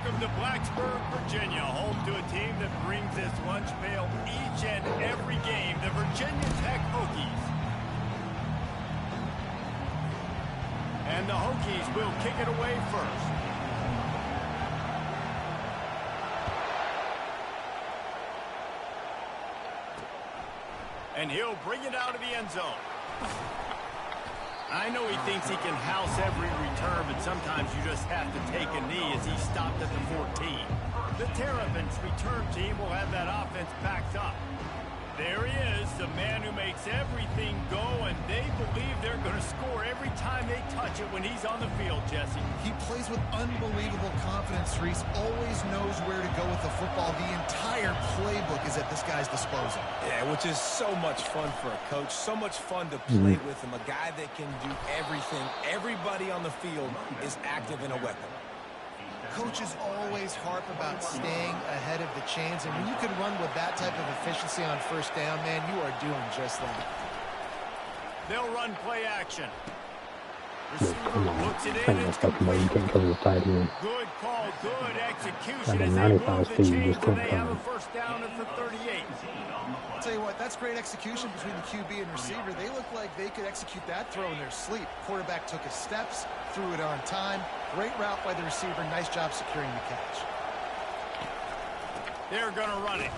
Welcome to Blacksburg, Virginia, home to a team that brings this lunch pail each and every game, the Virginia Tech Hokies. And the Hokies will kick it away first. And he'll bring it out of the end zone. I know he thinks he can house every return, but sometimes you just have to take a knee as he stopped at the 14. The Terrapins return team will have that offense backed up. There he is, the man who makes everything go, and they believe they're going to score every time they touch it when he's on the field, Jesse. He plays with unbelievable confidence, Reese. Always knows where to go with the football. The entire playbook is at this guy's disposal. Yeah, which is so much fun for a coach. So much fun to play with him. A guy that can do everything. Everybody on the field is active in a weapon. Coaches always harp about staying ahead of the chains, and when you can run with that type of efficiency on first down, man, you are doing just that. They'll run play action. Come on, trying to stuff more. You can't cover the tight end. Good call, good execution. Like a As they 95 move the speed, chains just and come they have a from. first down at the 38. I'll tell you what, that's great execution between the QB and receiver. They look like they could execute that throw in their sleep. Quarterback took his steps, threw it on time. Great route by the receiver. Nice job securing the catch. They're going to run it.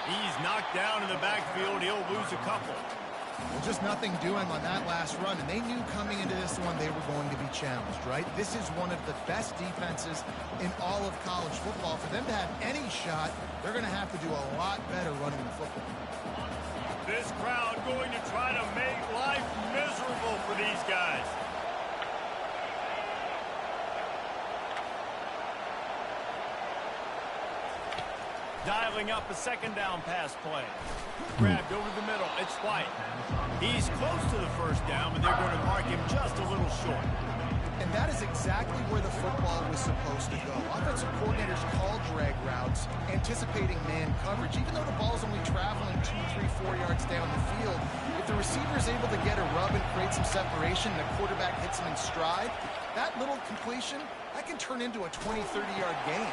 He's knocked down in the backfield. He'll lose a couple. Well, just nothing doing on that last run, and they knew coming into this one they were going to be challenged, right? This is one of the best defenses in all of college football. For them to have any shot, they're going to have to do a lot better running the football. This crowd going to try to make life miserable for these guys. Dialing up a second down pass play. Grabbed over the middle. It's White. He's close to the first down, but they're going to mark him just a little short. And that is exactly where the football was supposed to go. Offensive coordinators call drag routes, anticipating man coverage. Even though the ball's only traveling 2, 3, 4 yards down the field, if the receiver is able to get a rub and create some separation and the quarterback hits him in stride, that little completion, that can turn into a 20, 30-yard gain.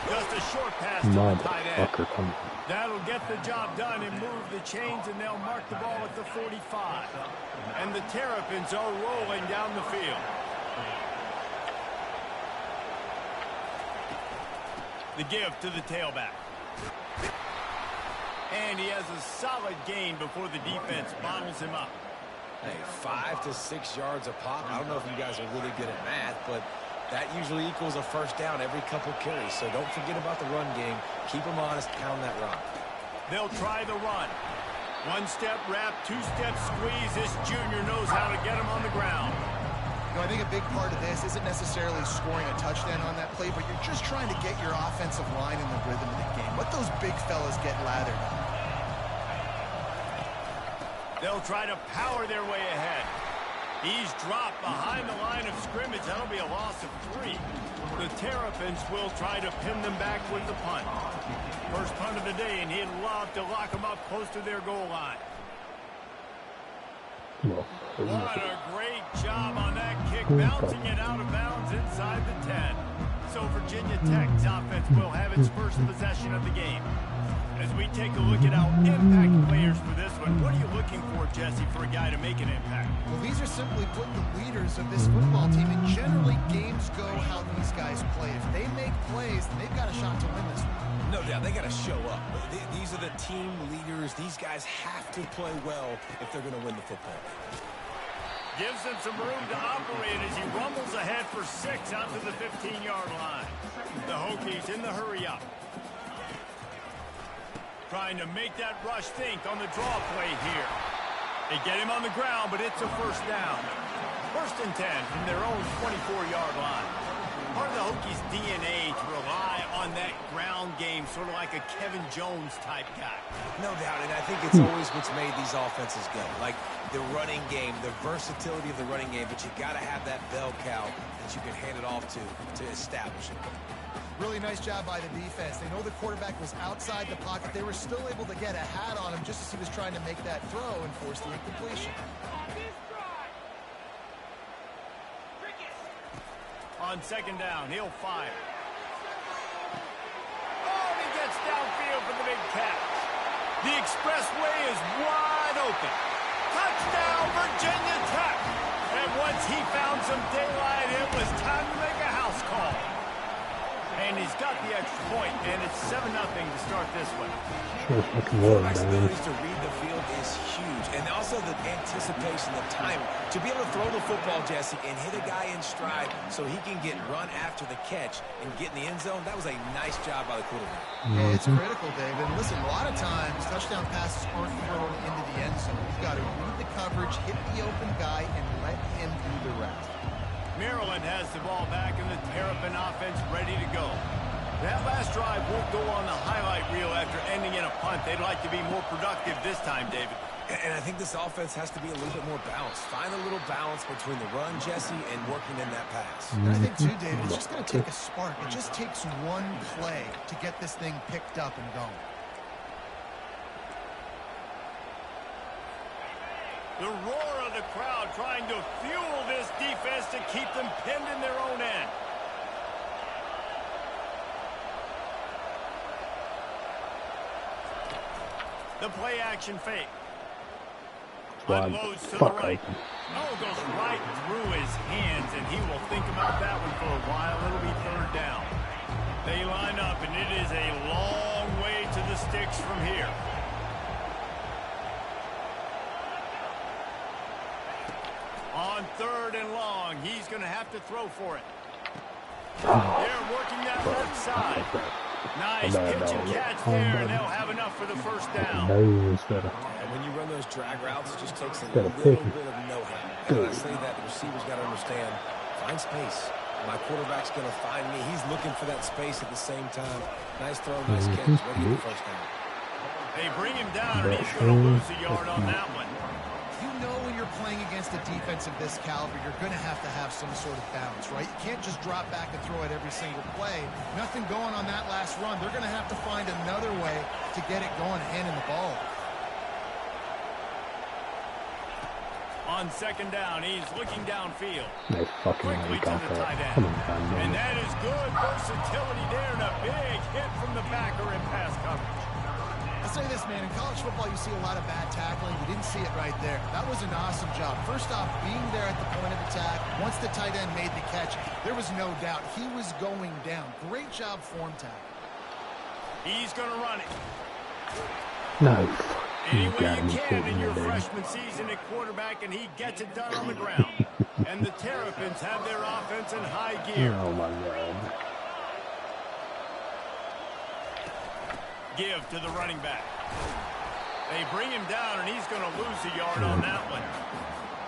Just a short pass to the tight end. That'll get the job done and move the chains, and they'll mark the ball at the 45. And the Terrapins are rolling down the field. The give to the tailback. And he has a solid gain before the defense bottles him up. Hey, 5 to 6 yards a pop. I don't know if you guys are really good at math, but that usually equals a first down every couple carries. So don't forget about the run game. Keep them honest, pound that rock. They'll try the run. One-step wrap, two-step squeeze. This junior knows how to get him on the ground. You know, I think a big part of this isn't necessarily scoring a touchdown on that play, but you're just trying to get your offensive line in the rhythm of the game. Let those big fellas get lathered. They'll try to power their way ahead. He's dropped behind the line of scrimmage. That'll be a loss of 3. The Terrapins will try to pin them back with the punt. First punt of the day, and he'd love to lock them up close to their goal line. What a great job on that kick, bouncing it out of bounds inside the 10. So Virginia Tech's offense will have its first possession of the game. As we take a look at our impact players for this one, what are you looking for, Jesse, for a guy to make an impact? Well, these are simply put the leaders of this football team, and generally games go how these guys play. If they make plays, then they've got a shot to win this one. No doubt, they got to show up. These are the team leaders. These guys have to play well if they're going to win the football. Gives him some room to operate as he rumbles ahead for 6 out to the 15-yard line. The Hokies in the hurry-up. Trying to make that rush think on the draw play here. They get him on the ground, but it's a first down. First and 10 from their own 24-yard line. Part of the Hokies' DNA to rely on that ground game, sort of like a Kevin Jones type guy. No doubt, and I think it's always what's made these offenses go. Like the running game, the versatility of the running game, but you got to have that bell cow that you can hand it off to establish it. Really nice job by the defense. They know the quarterback was outside the pocket. They were still able to get a hat on him just as he was trying to make that throw and force the incompletion. On second down, he'll fire. big catch. The expressway is wide open. Touchdown, Virginia Tech. And once he found some daylight, it was time to make a house call. And he's got the extra point, and it's 7-0 to start this one. Sure fucking was, Quarterback's man. ability to read the field is huge, and also the anticipation, the timing. To be able to throw the football, Jesse, and hit a guy in stride so he can get run after the catch and get in the end zone, that was a nice job by the quarterback. Yeah, it's critical, David. And listen, a lot of times, touchdown passes aren't thrown into the end zone. You've got to read the coverage, hit the open guy, and let him do the rest. Maryland has the ball back and the Terrapin offense ready to go. That last drive won't go on the highlight reel after ending in a punt. They'd like to be more productive this time, David. And I think this offense has to be a little bit more balanced. Find a little balance between the run, Jesse, and working in that pass. And I think, too, David, it's just going to take a spark. It just takes one play to get this thing picked up and going. The roar of the crowd trying to fuel this defense to keep them pinned in their own end. The play action fake. Unloads to the right. Oh, goes right through his hands, and he will think about that one for a while. It'll be third down. They line up, and it is a long way to the sticks from here. On third and long, he's going to have to throw for it. They're working that left side. Nice pitch and catch there, and they'll have enough for the first down. And when you run those drag routes, it just takes a little bit of know-how. And I say that the receiver's got to understand, find space. My quarterback's going to find me. He's looking for that space at the same time. Nice throw, nice catch, ready to get the first down. They bring him down, and he's going to lose a yard on that one. You know when you're playing against a defense of this caliber, you're going to have some sort of balance, right? You can't just drop back and throw it every single play. Nothing going on that last run. They're going to have to find another way to get it going, handing the ball. On second down, he's looking downfield. They fucking Quickly to the tight end. And that is good versatility there, and a big hit from the backer in pass coverage. I'll say this, man, in college football, you see a lot of bad tackling. You didn't see it right there. That was an awesome job. First off, being there at the point of attack. Once the tight end made the catch, there was no doubt he was going down. Great job form tackle. He's going to run it. No. Any way you can in your freshman season at quarterback, and he gets it done on the ground. And the Terrapins have their offense in high gear. Oh, my God. Give to the running back. They bring him down, and he's going to lose a yard on that one.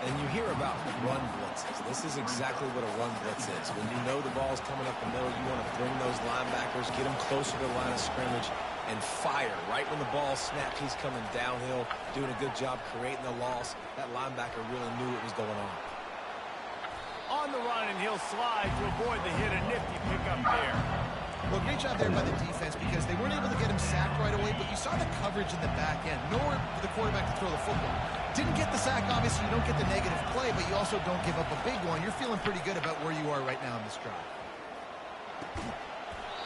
And you hear about run blitzes. This is exactly what a run blitz is. When you know the ball's coming up the middle, you want to bring those linebackers, get them closer to the line of scrimmage, and fire. Right when the ball snapped, he's coming downhill, doing a good job creating the loss. That linebacker really knew what was going on. On the run, and he'll slide to avoid the hit. A nifty pickup there. Well, great job there by the defense because they weren't able to get him sacked right away, but you saw the coverage in the back end. Nowhere for the quarterback to throw the football. Didn't get the sack, obviously. You don't get the negative play, but you also don't give up a big one. You're feeling pretty good about where you are right now in this drive.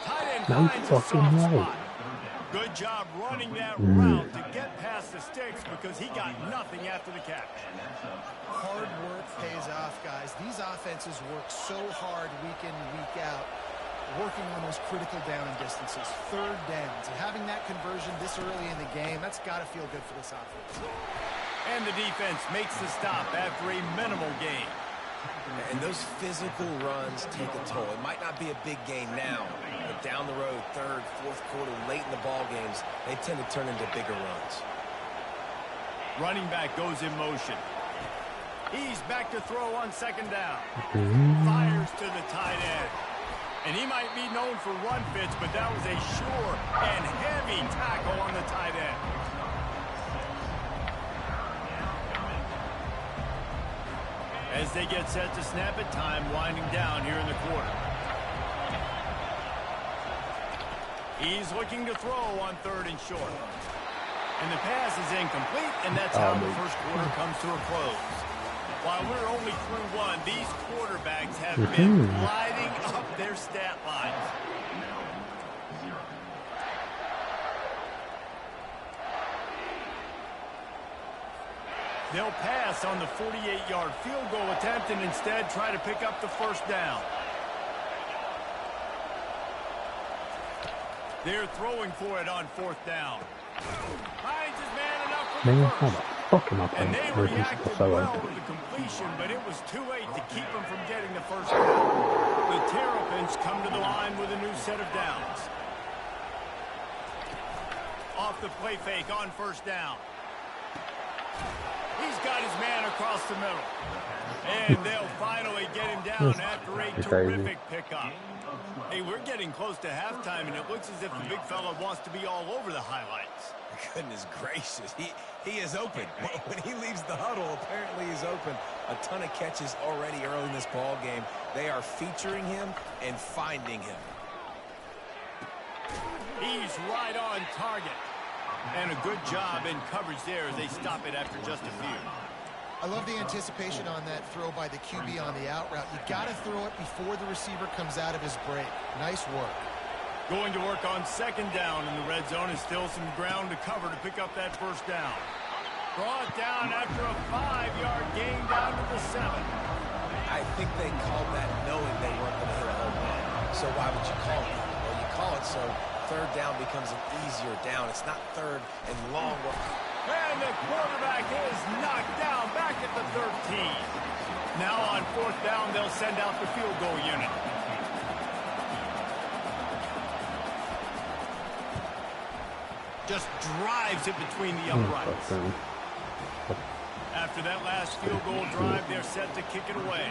Tight end finds a soft spot. Good job running that route to get past the sticks because he got nothing after the catch. Hard work pays off, guys. These offenses work so hard week in, week out, working on those critical down and distances, third downs. And having that conversion this early in the game, that's got to feel good for this offense. And the defense makes the stop after a minimal gain. And those physical runs take a toll. It might not be a big gain now, but down the road, third, fourth quarter, late in the ball games, they tend to turn into bigger runs. Running back goes in motion. He's back to throw on second down. Fires to the tight end. And he might be known for run fits, but that was a sure and heavy tackle on the tight end. As they get set to snap it, time winding down here in the quarter. He's looking to throw on third and short. And the pass is incomplete, and that's how the first quarter comes to a close. While we're only through one, these quarterbacks have been lighting up their stat lines. They'll pass on the 48-yard field goal attempt and instead try to pick up the first down. They're throwing for it on fourth down. Finds his man enough for the How the first. fuck am I playing? And they This is reacted so well open. with the completion, but it was too late to keep them from getting the first down. The Terrapins come to the line with a new set of downs. Off the play fake on first down. He's got his man across the middle. And they'll finally get him down after a terrific pickup. Hey, we're getting close to halftime, and it looks as if the big fella wants to be all over the highlights. Goodness gracious, he is open. When he leaves the huddle, apparently he's open. A ton of catches already early in this ball game. They are featuring him and finding him. He's right on target. And a good job in coverage there as they stop it after just a few. I love the anticipation on that throw by the QB on the out route. You got to throw it before the receiver comes out of his break. Nice work. Going to work on second down in the red zone is still some ground to cover to pick up that first down. Brought down after a 5-yard gain down to the 7. I think they called that knowing they weren't going to hit a home run. So why would you call it that? Well, you call it so third down becomes an easier down. It's not third and long. And the quarterback is knocked down back at the 13. Now on fourth down, they'll send out the field goal unit. Just drives it between the uprights. After that last field goal drive, they're set to kick it away.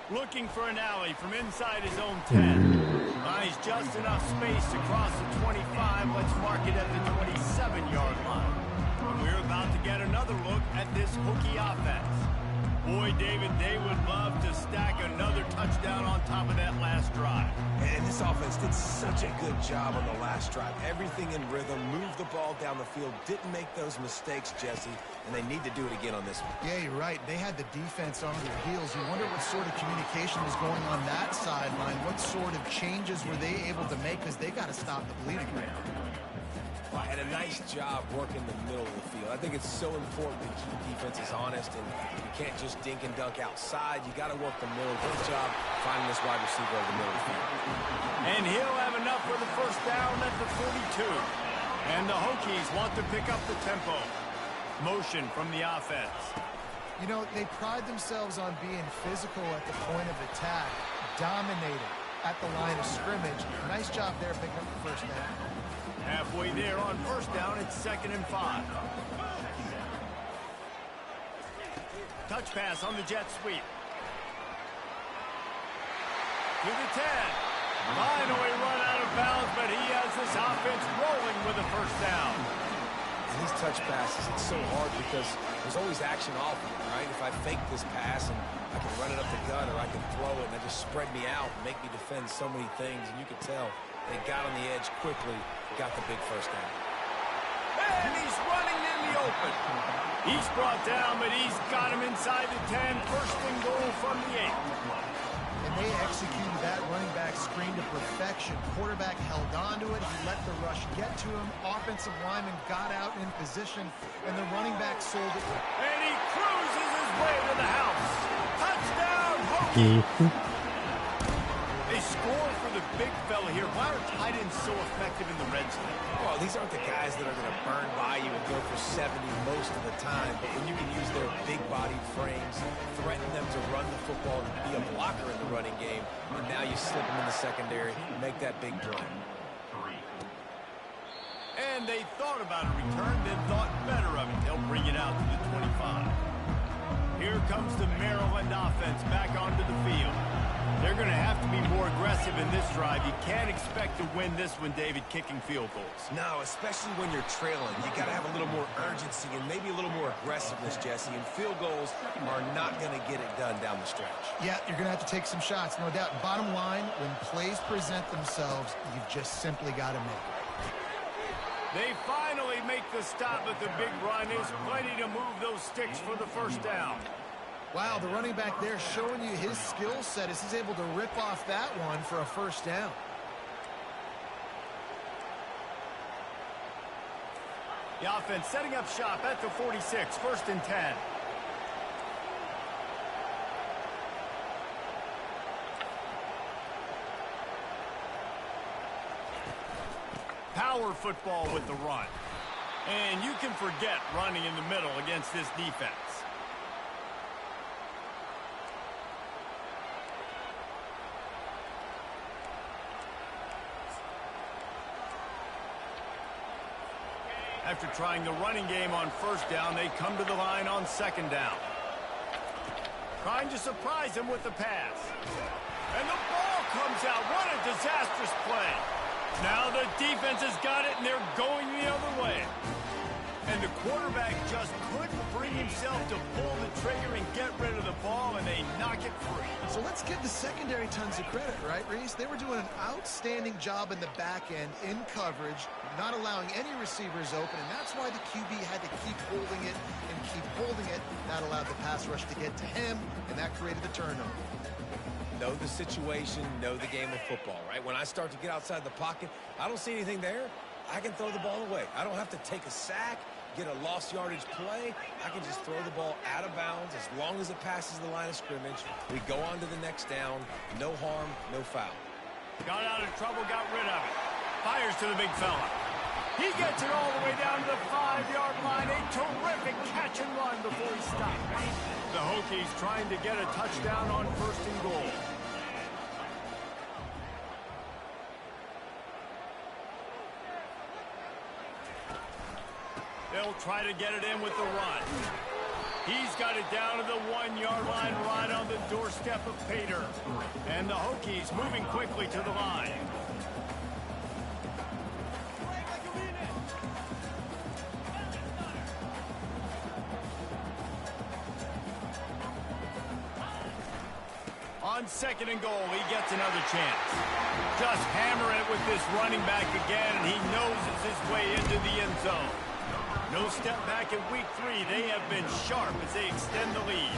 Looking for an alley from inside his own 10. Finds just enough space to cross the 25. Let's mark it at the 27-yard line. And we're about to get another look at this Hokie offense. Boy, David, they would love to stack another touchdown on top of that last drive. And this offense did such a good job on the last drive. Everything in rhythm, moved the ball down the field, didn't make those mistakes, Jesse, and they need to do it again on this one. Yeah, you're right. They had the defense on their heels. You wonder what sort of communication was going on that sideline. What sort of changes were they able to make, because they got to stop the bleeding right now. And a nice job working the middle of the field. I think it's so important to keep defenses honest, and you can't just dink and dunk outside. You got to work the middle. Good job finding this wide receiver over the middle of the field. And he'll have enough for the first down at the 42. And the Hokies want to pick up the tempo. Motion from the offense. You know, they pride themselves on being physical at the point of attack, dominating at the line of scrimmage. Nice job there picking up the first down. Halfway there on first down, it's 2nd and 5. Touch pass on the jet sweep. To the 10. Finally run out of bounds, but he has this offense rolling with a first down. And these touch passes, it's so hard because there's always action off of it, right? If I fake this pass and I can run it up the gut, or I can throw it and it just spread me out and make me defend so many things, and you can tell they got on the edge quickly, got the big first down. And he's running in the open. He's brought down, but he's got him inside the 10. First and goal from the 8. And they executed that running back screen to perfection. Quarterback held on to it. He let the rush get to him. Offensive lineman got out in position, and the running back sold it. And he cruises his way to the house. Touchdown, Hokies. They score for the big fella here. Why are tight ends so effective in the red zone? Well, these aren't the guys that are going to burn by you and go for 70 most of the time, but when you can use their big-bodied frames, threaten them to run the football and be a blocker in the running game, and now you slip them in the secondary, make that big play. And they thought about a return, then thought better of it. They'll bring it out to the 25. Here comes the Maryland offense back onto the field. They're going to have to be more aggressive in this drive. You can't expect to win this one, David, kicking field goals. No, especially when you're trailing. You got to have a little more urgency and maybe a little more aggressiveness, Jesse. And field goals are not going to get it done down the stretch. Yeah, you're going to have to take some shots, no doubt. Bottom line, when plays present themselves, you've just simply got to make it. They finally make the stop at the big run. There's plenty to move those sticks for the first down. Wow, the running back there showing you his skill set as he's able to rip off that one for a first down. The offense setting up shop at the 46, 1st and 10. Power football with the run. And you can forget running in the middle against this defense. After trying the running game on 1st down, they come to the line on 2nd down. Trying to surprise him with the pass. And the ball comes out. What a disastrous play. Now the defense has got it, and they're going the other way. And the quarterback just couldn't bring himself to pull the trigger and get rid of the ball, and they knock it free. So let's give the secondary tons of credit, right, Reese? They were doing an outstanding job in the back end, in coverage, not allowing any receivers open, and that's why the QB had to keep holding it and keep holding it. That allowed the pass rush to get to him, and that created the turnover. Know the situation, know the game of football, right? When I start to get outside the pocket, I don't see anything there. I can throw the ball away. I don't have to take a sack, get a lost yardage play. I can just throw the ball out of bounds as long as it passes the line of scrimmage. We go on to the next down. No harm, no foul. Got out of trouble, got rid of it. Fires to the big fella. He gets it all the way down to the 5-yard line. A terrific catch and run before he stops. The Hokies trying to get a touchdown on 1st and goal. They'll try to get it in with the run. He's got it down to the 1-yard line right on the doorstep of Pater. And the Hokies moving quickly to the line. On 2nd and goal, he gets another chance. Just hammer it with this running back again, and he noses his way into the end zone. No step back in week 3. They have been sharp as they extend the lead.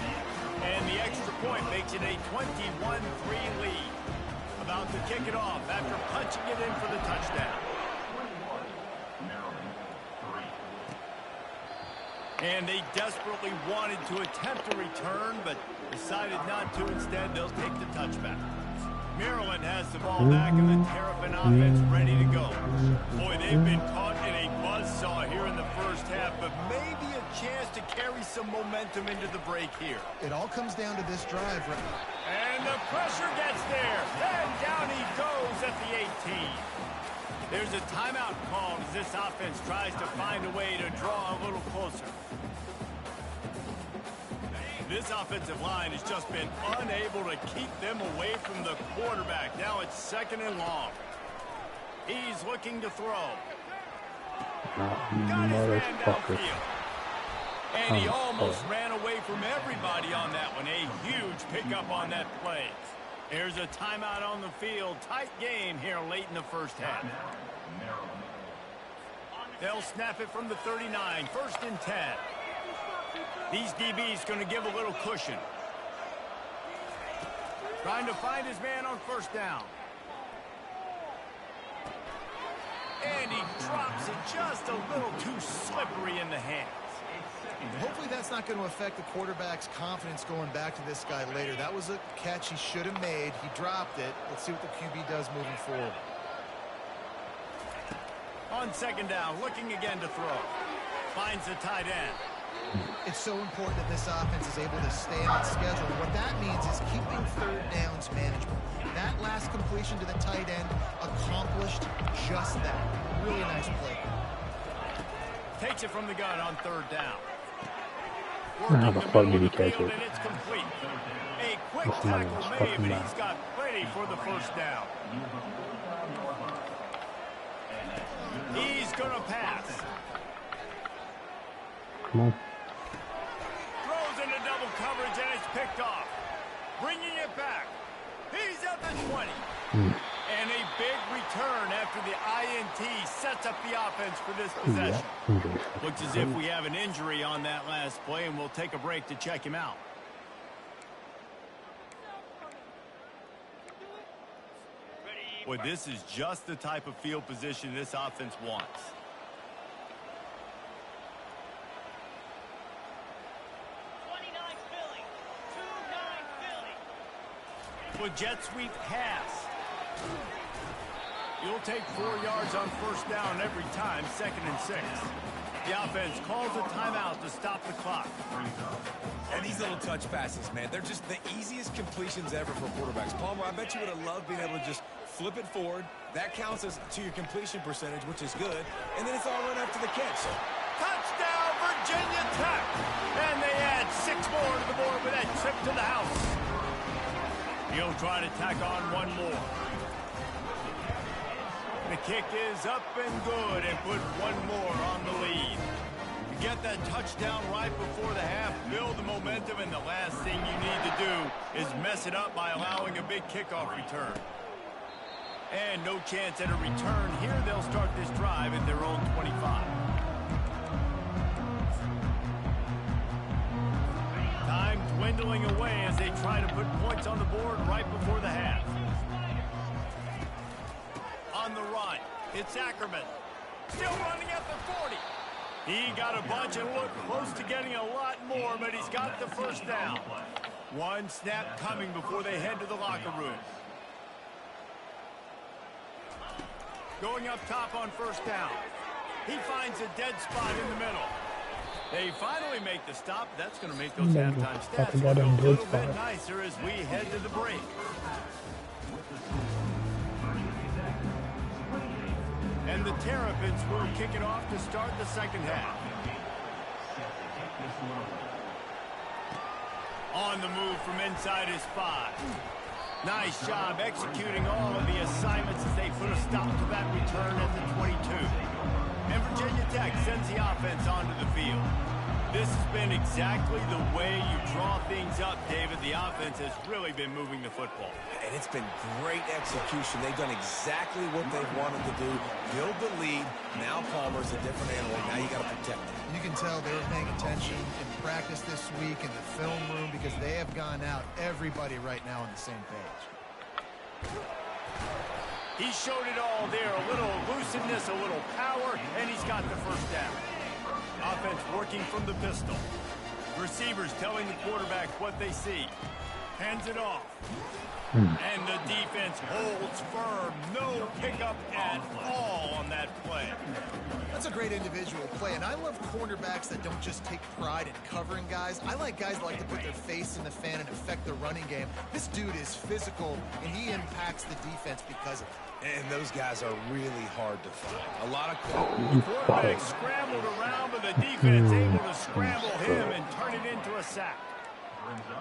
And the extra point makes it a 21-3 lead. About to kick it off after punching it in for the touchdown. And they desperately wanted to attempt a return, but decided not to. Instead, they'll take the touchback. Maryland has the ball back, and the Terrapin offense ready to go. Boy, they've been caught in a buzzsaw here in the 1st half, but maybe a chance to carry some momentum into the break here. It all comes down to this drive, right? And the pressure gets there. Then down he goes at the 18. There's a timeout called as this offense tries to find a way to draw a little closer. This offensive line has just been unable to keep them away from the quarterback. Now it's 2nd and long. He's looking to throw. Got his man downfield. And he almost ran away from everybody on that one. A huge pickup on that play. There's a timeout on the field. Tight game here late in the 1st half. They'll snap it from the 39. 1st and 10. These DBs going to give a little cushion. Trying to find his man on 1st down. And he drops it just a little too slippery in the hands. Hopefully that's not going to affect the quarterback's confidence going back to this guy later. That was a catch he should have made. He dropped it. Let's see what the QB does moving forward. On 2nd down, looking again to throw. Finds the tight end. It's so important that this offense is able to stay on schedule. What that means is keeping 3rd downs manageable. That last completion to the tight end accomplished just that. Really nice play. Takes it from the gun on 3rd down. How the fuck did he catch it? And it's complete. A quick tackle made, but he's got plenty for the 1st down. He's going to pass. Come on. Throws into double coverage, and it's picked off. Bringing it back. He's at the 20. And a big return after the INT sets up the offense for this possession. Looks as if we have an injury on that last play, and we'll take a break to check him out. Boy, this is just the type of field position this offense wants. With jet sweep pass. You'll take 4 yards on first down every time, 2nd and 6. The offense calls a timeout to stop the clock. And these little touch passes, man, they're just the easiest completions ever for quarterbacks. Palmer, I bet you would have loved being able to just flip it forward. That counts as to your completion percentage, which is good. And then it's all run after the catch. Touchdown, Virginia Tech! And they add 6 more to the board with that trip to the house. He'll try to tack on one more. The kick is up and good and put one more on the lead. You get that touchdown right before the half, build the momentum, and the last thing you need to do is mess it up by allowing a big kickoff return. And no chance at a return here. They'll start this drive at their own 25. Time dwindling away as they try to put points on the board right before the half. On the run, it's Ackerman. Still running at the 40. He got a bunch and looked close to getting a lot more, but he's got the first down. One snap coming before they head to the locker room. Going up top on first down. He finds a dead spot in the middle. They finally make the stop. That's going to make those halftime stats look a little bit nicer as we head to the break. And the Terrapins will kick it off to start the second half. On the move from inside his 5. Nice job executing all of the assignments as they put a stop to that return at the 22. And Virginia Tech sends the offense onto the field. This has been exactly the way you draw things up, David. The offense has really been moving the football. And it's been great execution. They've done exactly what they've wanted to do. Build the lead. Now Palmer's a different animal. Now you got to protect him. You can tell they were paying attention in practice this week in the film room because they have gone out, everybody right now on the same page. He showed it all there. A little elusiveness, a little power, and he's got the first down. Offense working from the pistol. Receivers telling the quarterback what they see. Hands it off. And the defense holds firm. No pickup at all on that play. That's a great individual play, and I love cornerbacks that don't just take pride in covering guys. I like guys that like to put their face in the fan and affect the running game. This dude is physical, and he impacts the defense because of it. And those guys are really hard to find. A lot of quarterback scrambled around, but the defense able to scramble him and turn it into a sack.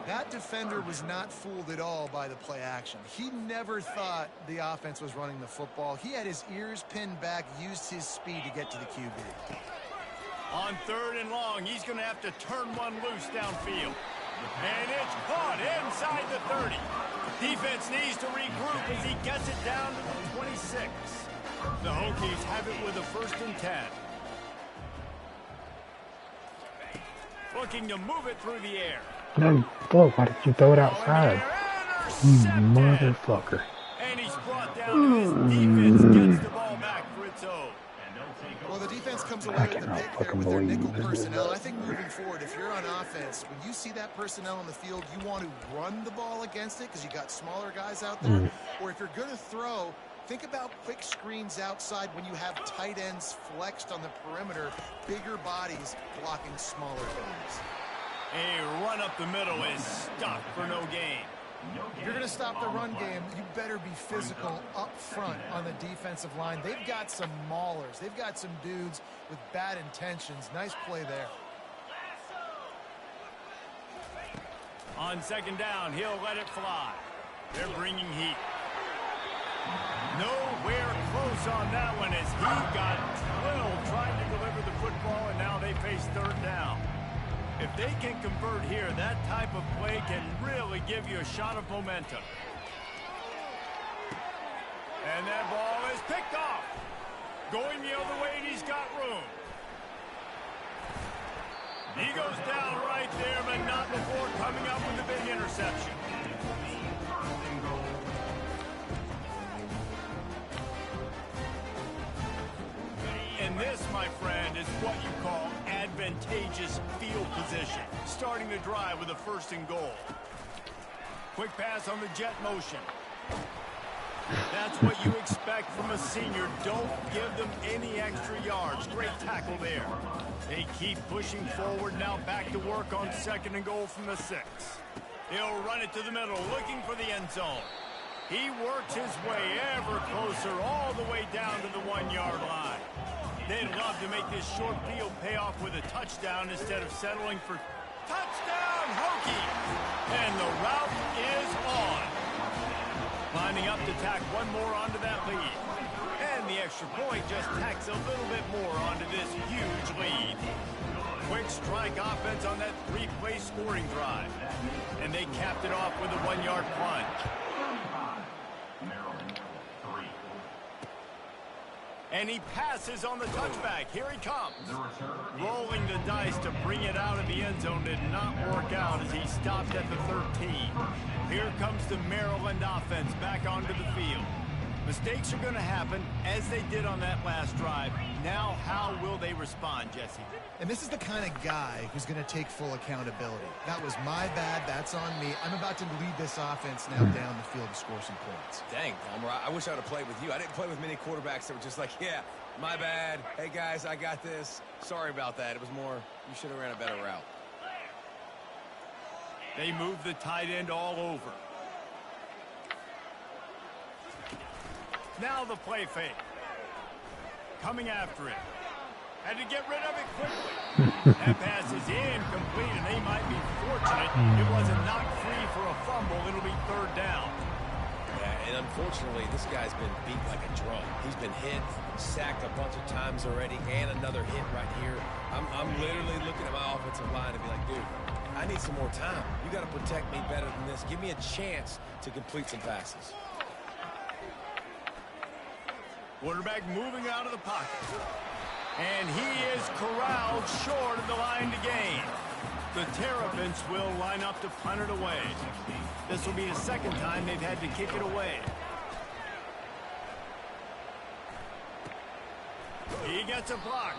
That defender was not fooled at all by the play action. He never thought the offense was running the football. He had his ears pinned back, used his speed to get to the QB. On 3rd and long, he's going to have to turn one loose downfield. And it's caught inside the 30. Defense needs to regroup as he gets it down to the 26. The Hokies have it with a 1st and 10. Looking to move it through the air. No, fuck, why did you throw it outside? You motherfucker. And he's brought down to his defense, gets the ball back for its own. Well, the defense comes away with the pick there with their nickel personnel. I think moving forward, if you're on offense, when you see that personnel on the field, you want to run the ball against it because you got smaller guys out there. Or if you're going to throw, think about quick screens outside when you have tight ends flexed on the perimeter, bigger bodies blocking smaller guys. A run up the middle is stopped for no gain. If you're going to stop the run game, you better be physical up front on the defensive line. They've got some maulers. They've got some dudes with bad intentions. Nice play there. On 2nd down, he'll let it fly. They're bringing heat. Nowhere close on that one as he got drilled trying to deliver the football, and now they face 3rd down. If they can convert here, that type of play can really give you a shot of momentum. And that ball is picked off. Going the other way, and he's got room. He goes down right there, but not before coming up with a big interception. And this, my friend, is what you call advantageous field position. Starting the drive with a 1st and goal. Quick pass on the jet motion. That's what you expect from a senior. Don't give them any extra yards. Great tackle there. They keep pushing forward. Now back to work on 2nd and goal from the 6. He'll run it to the middle, looking for the end zone. He works his way ever closer, all the way down to the 1-yard line. They'd love to make this short field pay off with a touchdown instead of settling for touchdown Hokies. And the route is on. Lining up to tack one more onto that lead. And the extra point just tacks a little bit more onto this huge lead. Quick strike offense on that 3-play scoring drive. And they capped it off with a 1-yard plunge. And he passes on the touchback. Here he comes. Rolling the dice to bring it out of the end zone did not work out as he stopped at the 13. Here comes the Maryland offense back onto the field. Mistakes are going to happen, as they did on that last drive. Now, how will they respond, Jesse? And this is the kind of guy who's going to take full accountability. That was my bad. That's on me. I'm about to lead this offense now down the field to score some points. Dang, Palmer, I wish I would have played with you. I didn't play with many quarterbacks that were just like, yeah, my bad. Hey, guys, I got this. Sorry about that. It was more, you should have ran a better route. They move the tight end all over. Now the play fake. Coming after it. Had to get rid of it quickly. That pass is incomplete, and they might be fortunate. It wasn't knocked free for a fumble. It'll be 3rd down. Yeah, and unfortunately, this guy's been beat like a drum. He's been hit, sacked a bunch of times already, and another hit right here. I'm literally looking at my offensive line and be like, dude, I need some more time. You got to protect me better than this. Give me a chance to complete some passes. Quarterback moving out of the pocket. And he is corralled short of the line to gain. The Terrapins will line up to punt it away. This will be the 2nd time they've had to kick it away. He gets a block.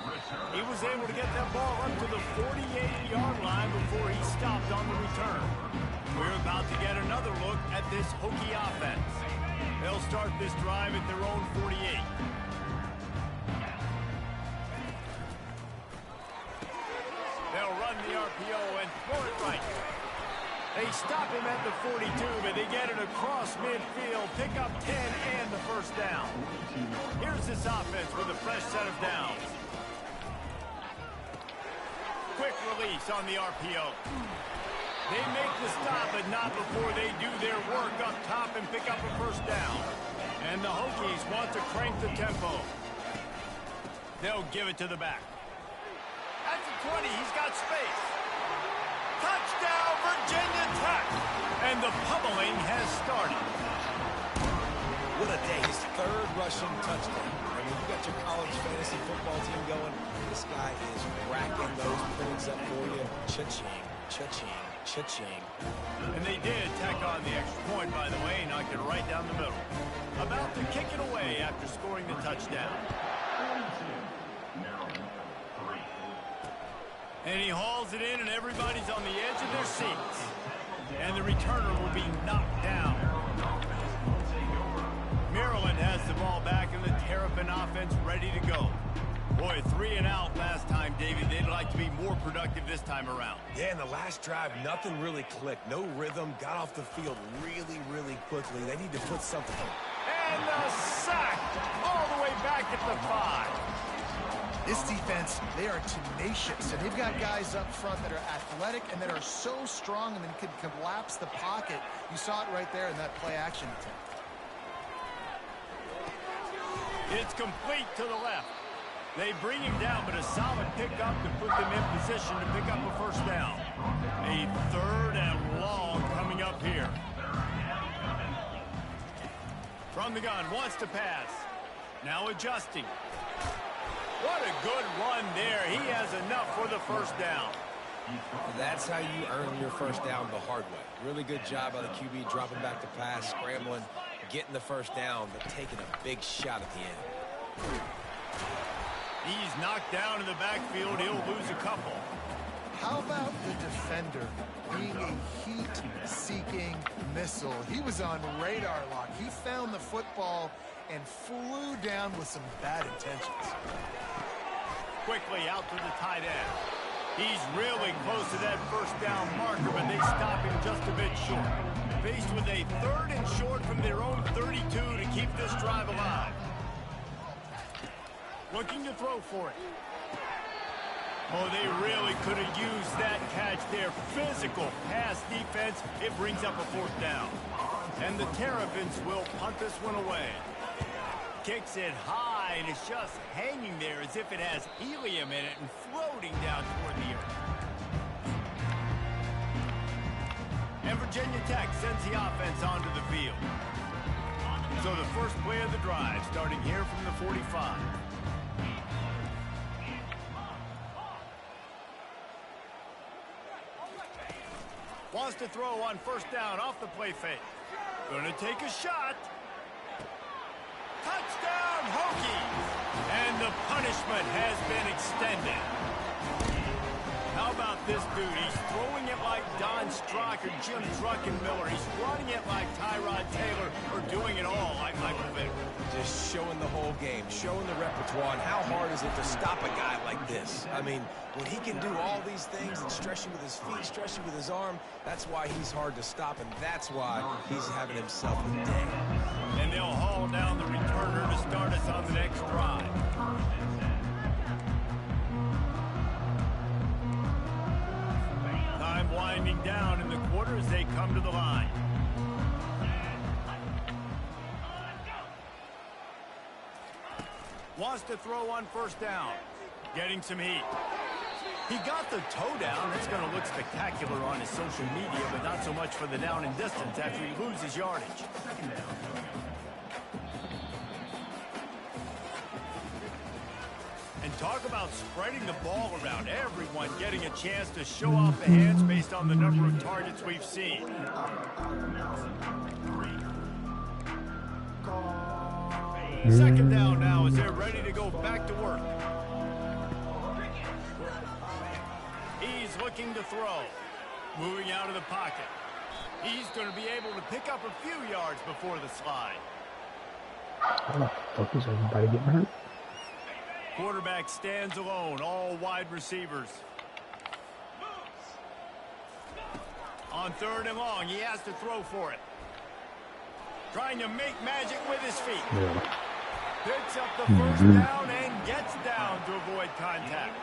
He was able to get that ball up to the 48-yard line before he stopped on the return. We're about to get another look at this Hokie offense. They'll start this drive at their own 48. They'll run the RPO and throw it right. They stop him at the 42, but they get it across midfield, pick up 10 and the 1st down. Here's this offense with a fresh set of downs. Quick release on the RPO. They make the stop, but not before they do their work up top and pick up a 1st down. And the Hokies want to crank the tempo. They'll give it to the back. At the 20, he's got space. Touchdown, Virginia Tech! And the pummeling has started. What a day. His 3rd rushing touchdown. I mean, you got your college fantasy football team going. This guy is racking those points up for you. Cha-ching, cha-ching, cha-ching. And they did tack on the extra point, by the way, knocked it right down the middle. About to kick it away after scoring the touchdown. And he hauls it in, and everybody's on the edge of their seats. And the returner will be knocked down. Maryland has the ball back, and the Terrapin offense ready to go. Boy, 3 and out last time, David. They'd like to be more productive this time around. Yeah, in the last drive, nothing really clicked. No rhythm. Got off the field really, really quickly. They need to put something on. And the sack all the way back at the 5. This defense, they are tenacious, and they've got guys up front that are athletic and that are so strong and then can collapse the pocket. You saw it right there in that play-action attempt. It's complete to the left. They bring him down, but a solid pickup to put them in position to pick up a 1st down. A 3rd and long coming up here. From the gun, wants to pass. Now adjusting. What a good run there. He has enough for the 1st down. That's how you earn your 1st down the hard way. Really good job by the QB dropping back to pass, scrambling, getting the 1st down, but taking a big shot at the end. He's knocked down in the backfield. He'll lose a couple. How about the defender being a heat-seeking missile? He was on radar lock. He found the football and flew down with some bad intentions. Quickly out to the tight end. He's really close to that first down marker, but they stop him just a bit short. Faced with a 3rd and short from their own 32 to keep this drive alive. Looking to throw for it. Oh, they really could have used that catch there. Physical pass defense. It brings up a 4th down. And the Terrapins will punt this one away. Kicks it high, and it's just hanging there as if it has helium in it and floating down toward the earth. And Virginia Tech sends the offense onto the field. So the first play of the drive starting here from the 45. Wants to throw on 1st down off the play fake. Gonna take a shot. Touchdown, Hokies! And the punishment has been extended. How about this dude? He's throwing it like Don Strock or Jim Druckenmiller. He's running it like Tyrod Taylor, or doing it all like Michael Vick. Just showing the whole game, showing the repertoire, and how hard is it to stop a guy like this? I mean, when he can do all these things and stretch you with his feet, stretch you with his arm, that's why he's hard to stop, and that's why he's having himself a day. And they'll haul down the returner to start us on the next drive. Time winding down in the quarter as they come to the line. Wants to throw on 1st down. Getting some heat. He got the toe down. It's going to look spectacular on his social media, but not so much for the down and distance after he loses yardage. And talk about spreading the ball around. Everyone getting a chance to show off the hands based on the number of targets we've seen. Second down now as they're ready to go back to work. He's looking to throw. Moving out of the pocket. He's going to be able to pick up a few yards before the slide. Is everybody getting hurt? Quarterback stands alone, all wide receivers. On 3rd and long, he has to throw for it. Trying to make magic with his feet. Yeah. Picks up the 1st down and gets down to avoid contact.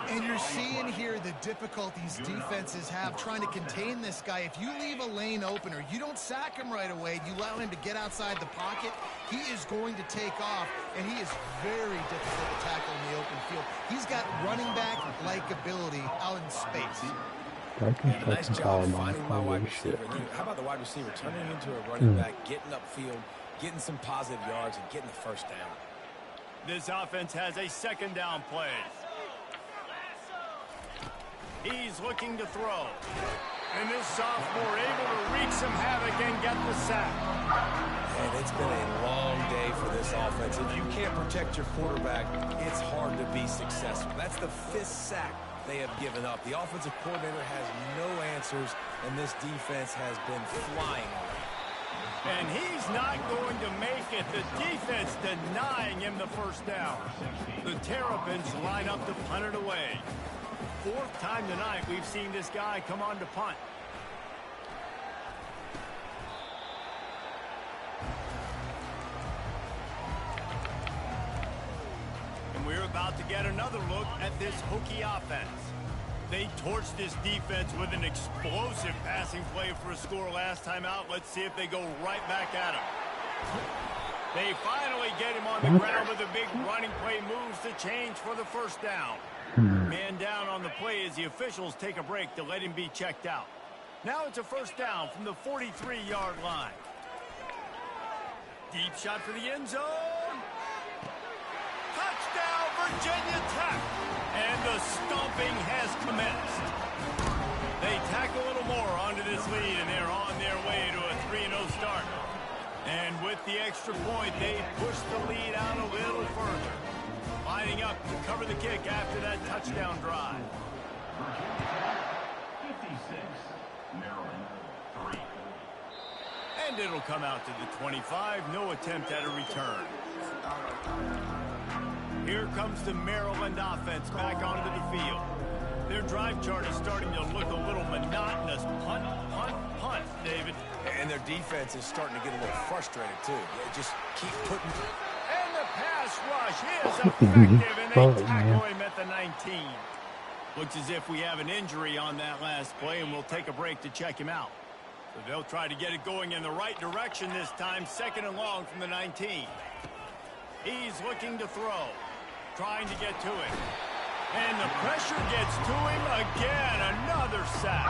And you're seeing here the difficulties defenses have trying to contain this guy. If you leave a lane open or you don't sack him right away, you allow him to get outside the pocket, he is going to take off, and he is very difficult to tackle in the open field. He's got running back-like ability out in space. Yeah, nice job finding my wide receiver. How about the wide receiver turning into a running back, getting upfield, getting some positive yards, and getting the 1st down? This offense has a 2nd down play. He's looking to throw. And this sophomore able to wreak some havoc and get the sack. And it's been a long day for this offense. If you can't protect your quarterback, it's hard to be successful. That's the 5th sack they have given up. The offensive coordinator has no answers, and this defense has been flying on him. And he's not going to make it. The defense denying him the 1st down. The Terrapins line up to punt it away. 4th time tonight we've seen this guy come on to punt. And we're about to get another look at this Hokie offense. They torched this defense with an explosive passing play for a score last time out. Let's see if they go right back at him. They finally get him on the ground with a big running play, moves to change for the 1st down. Man down on the play as the officials take a break to let him be checked out. Now it's a 1st down from the 43-yard line. Deep shot for the end zone. Touchdown, Virginia Tech. And the stomping has commenced. They tack a little more onto this lead, and they're on their way to a 3-0 start. And with the extra point, they push the lead out a little further. Lining up to cover the kick after that touchdown drive. And it'll come out to the 25. No attempt at a return. Here comes the Maryland offense back onto the field. Their drive chart is starting to look a little monotonous. Punt, punt, punt, David. And their defense is starting to get a little frustrated, too. They just keep putting... And the pass rush is effective, and they tackle him at the 19. Looks as if we have an injury on that last play, and we'll take a break to check him out. So they'll try to get it going in the right direction this time, 2nd and long from the 19. He's looking to throw, trying to get to it. And the pressure gets to him again, another sack.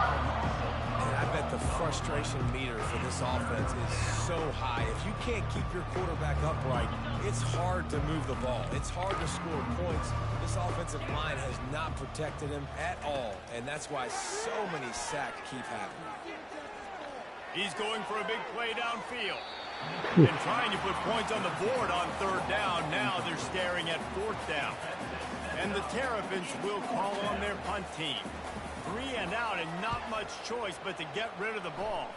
And I bet the frustration meter for this offense is so high. If you can't keep your quarterback upright, it's hard to move the ball. It's hard to score points. This offensive line has not protected him at all, and that's why so many sacks keep happening. He's going for a big play downfield. And trying to put points on the board on 3rd down. Now they're staring at 4th down. And the Terrapins will call on their punt team. 3 and out and not much choice but to get rid of the ball.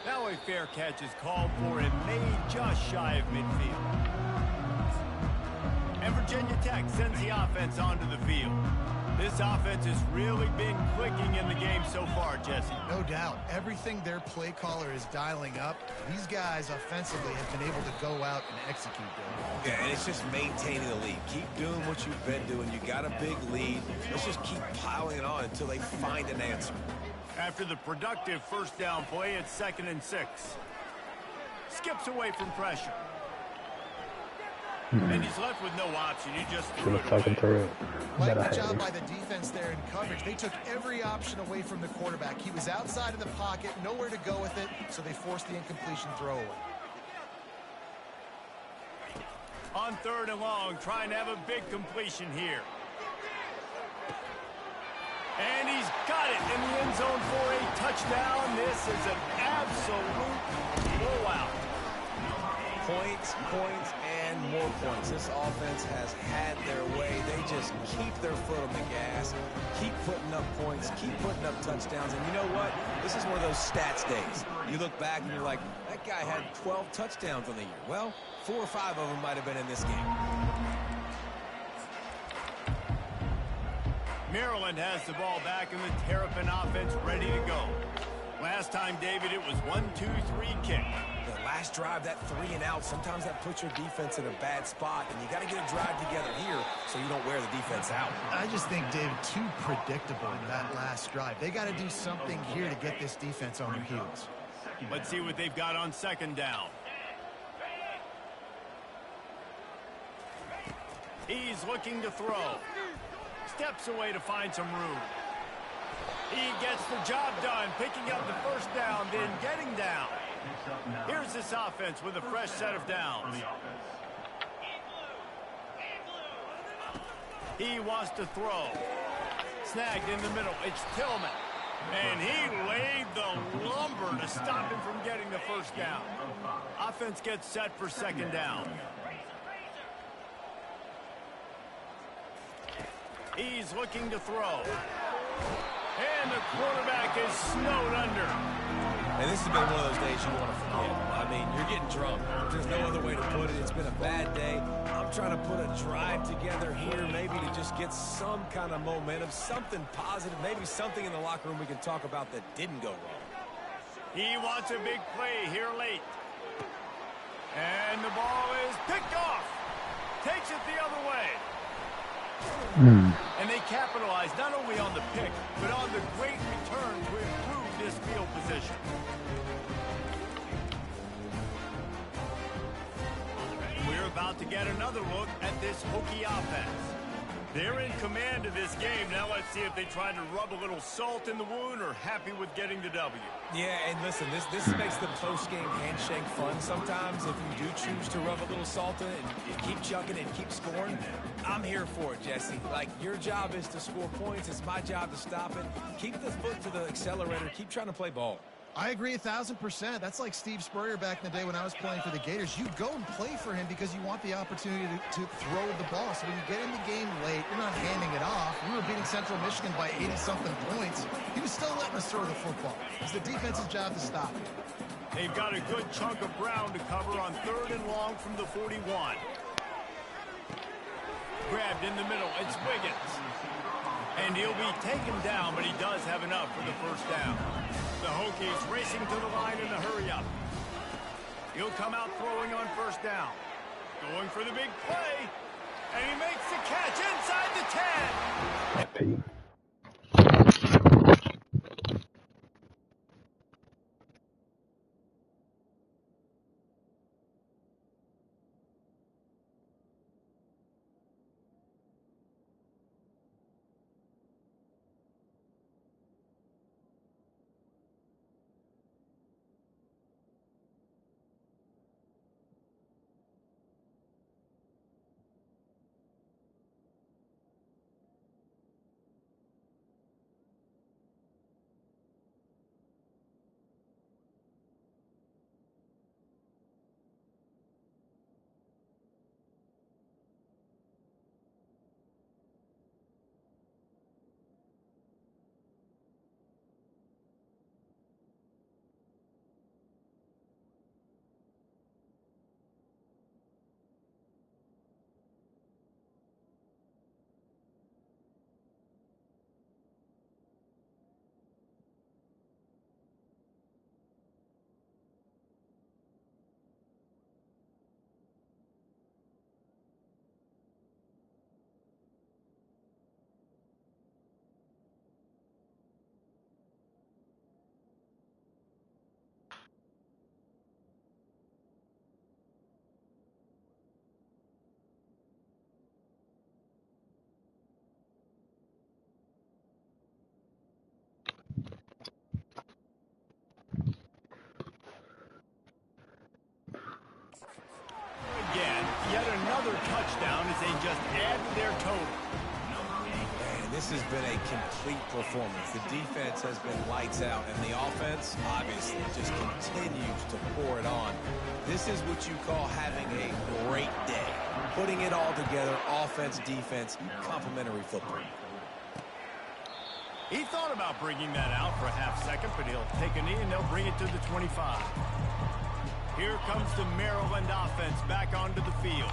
Now a fair catch is called for and made just shy of midfield. And Virginia Tech sends the offense onto the field. This offense has really been clicking in the game so far, Jesse. No doubt. Everything their play caller is dialing up, these guys offensively have been able to go out and execute them. Yeah, and it's just maintaining the lead. Keep doing what you've been doing. You got a big lead. Let's just keep piling it on until they find an answer. After the productive 1st down play, it's 2nd and 6. Skips away from pressure. And he's left with no option. He just threw it away. Like the job by the defense there in coverage. They took every option away from the quarterback. He was outside of the pocket, nowhere to go with it, so they forced the incompletion throwaway. On 3rd and long, trying to have a big completion here. And he's got it in the end zone for a touchdown. This is an absolute blowout. Points, points, and more points. This offense has had their way. They just keep their foot on the gas, keep putting up points, keep putting up touchdowns. And you know what? This is one of those stats days. You look back and you're like, that guy had 12 touchdowns on the year. Well, 4 or 5 of them might have been in this game. Maryland has the ball back and the Terrapin offense ready to go. Last time, David, it was 1-2-3 kick. The last drive, that 3 and out, sometimes that puts your defense in a bad spot, and you got to get a drive together here so you don't wear the defense out. I just think, David, too predictable in that last drive. They got to do something here to get this defense on their heels. Let's see what they've got on 2nd down. He's looking to throw. Steps away to find some room. He gets the job done, picking up the 1st down, then getting down. Here's this offense with a fresh set of downs. He wants to throw. Snagged in the middle. It's Tillman. And he laid the lumber to stop him from getting the 1st down. Offense gets set for 2nd down. He's looking to throw. And the quarterback is snowed under. And this has been one of those days you want to forget. I mean, you're getting drunk. There's no other way to put it. It's been a bad day. I'm trying to put a drive together here, maybe to just get some kind of momentum, something positive, maybe something in the locker room we can talk about that didn't go wrong. He wants a big play here late. And the ball is picked off. Takes it the other way. And they capitalize not only on the pick, but on the great return to improve this field position. We're about to get another look at this Hokie offense. They're in command of this game. Now let's see if they try to rub a little salt in the wound or happy with getting the W. Yeah, and listen, this makes the post-game handshake fun sometimes. If you do choose to rub a little salt in it and keep chucking and keep scoring, I'm here for it, Jesse. Like, your job is to score points. It's my job to stop it. Keep the foot to the accelerator. Keep trying to play ball. I agree 1,000%. That's like Steve Spurrier back in the day when I was playing for the Gators. You go and play for him because you want the opportunity to throw the ball. So when you get in the game late, you're not handing it off. We were beating Central Michigan by 80-something points. He was still letting us throw the football. It's the defense's job to stop it. They've got a good chunk of ground to cover on 3rd and long from the 41. Grabbed in the middle. It's Wiggins. And he'll be taken down, but he does have enough for the first down. The Hokies racing to the line in a hurry-up. He'll come out throwing on 1st down. Going for the big play. And he makes the catch inside the 10. Epic. Yet another touchdown as they just add to their total. Man, this has been a complete performance. The defense has been lights out, and the offense, obviously, just continues to pour it on. This is what you call having a great day. Putting it all together, offense, defense, complementary football. He thought about bringing that out for a half second, but he'll take a knee and they'll bring it to the 25. Here comes the Maryland offense back onto the field.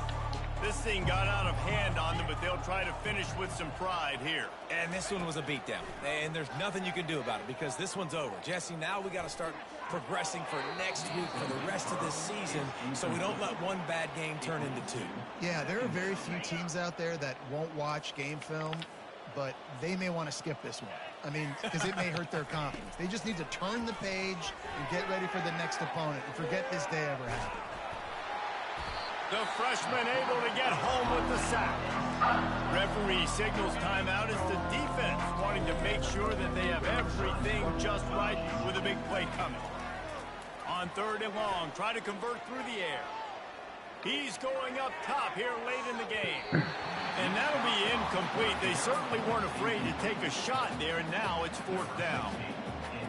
This thing got out of hand on them, but they'll try to finish with some pride here. And this one was a beatdown. And there's nothing you can do about it because this one's over. Jesse, now we got to start progressing for next week for the rest of this season so we don't let one bad game turn into two. Yeah, there are very few teams out there that won't watch game film, but they may want to skip this one. I mean, because it may hurt their confidence. They just need to turn the page and get ready for the next opponent and forget this day ever happened. The freshman able to get home with the sack. Referee signals timeout as the defense wanting to make sure that they have everything just right with a big play coming. On 3rd and long, try to convert through the air. He's going up top here late in the game. And that'll be incomplete. They certainly weren't afraid to take a shot there, and now it's 4th down.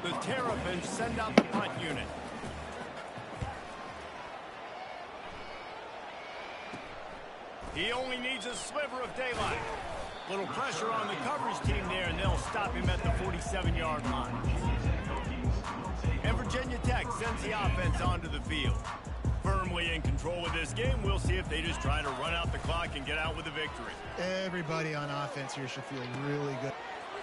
The Terrapins send out the punt unit. He only needs a sliver of daylight. Little pressure on the coverage team there, and they'll stop him at the 47-yard line. And Virginia Tech sends the offense onto the field. Firmly in control of this game. We'll see if they just try to run out the clock and get out with a victory. Everybody on offense here should feel really good.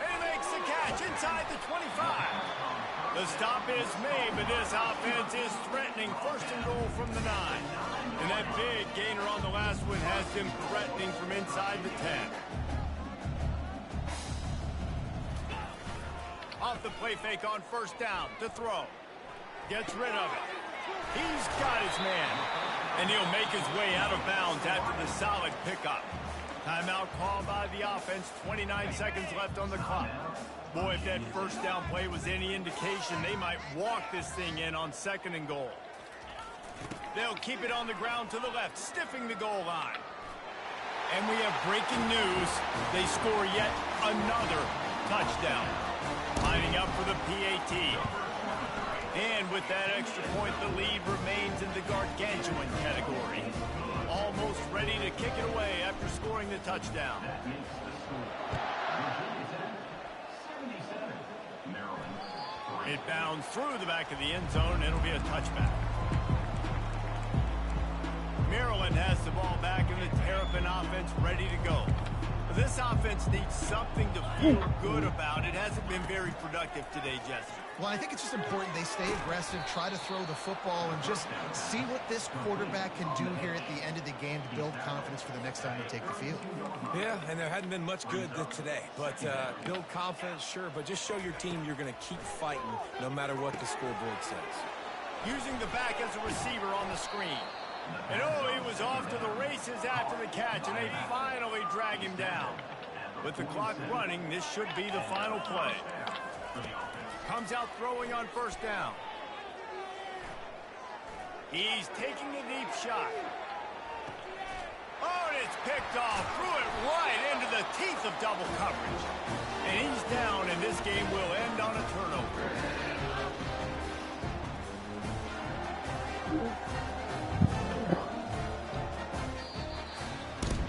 And he makes the catch inside the 25. The stop is made, but this offense is threatening. 1st and goal from the 9. And that big gainer on the last one has them threatening from inside the 10. Off the play fake on 1st down to throw. Gets rid of it. He's got his man. And he'll make his way out of bounds after the solid pickup. Timeout called by the offense. 29 seconds left on the clock. Boy, if that 1st down play was any indication, they might walk this thing in on 2nd and goal. They'll keep it on the ground to the left, stiffing the goal line. And we have breaking news. They score yet another touchdown. Lining up for the PAT. And with that extra point, the lead remains in the gargantuan category. Almost ready to kick it away after scoring the touchdown. It bounds through the back of the end zone, and it'll be a touchback. Maryland has the ball back in the Terrapin offense ready to go. This offense needs something to feel good about. It hasn't been very productive today, Jesse. Well, I think it's just important they stay aggressive, try to throw the football, and just see what this quarterback can do here at the end of the game to build confidence for the next time they take the field. Yeah, and there hadn't been much good today. But build confidence, sure, but just show your team you're going to keep fighting no matter what the scoreboard says. Using the back as a receiver on the screen. And oh, he was off to the races after the catch, and they finally drag him down. With the clock running, this should be the final play. Comes out throwing on first down. He's taking a deep shot. Oh, and it's picked off. Threw it right into the teeth of double coverage. And he's down, and this game will end on a turnover.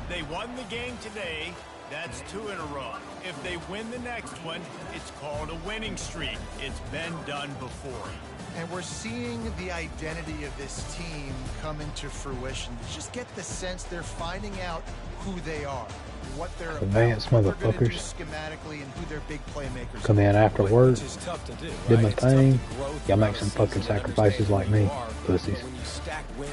They won the game today. That's 2 in a row. If they win the next one, it's called a winning streak. It's been done before. And we're seeing the identity of this team come into fruition. Just get the sense they're finding out who they are, what they're Advanced about, what they're gonna do motherfuckers. schematically, and who their big playmakers Come in after work, Which is tough to do, did right? my It's tough to thing. grow Y'all make throughout some a fucking season and sacrifices understand like who me, you are, but pussies. when you stack wins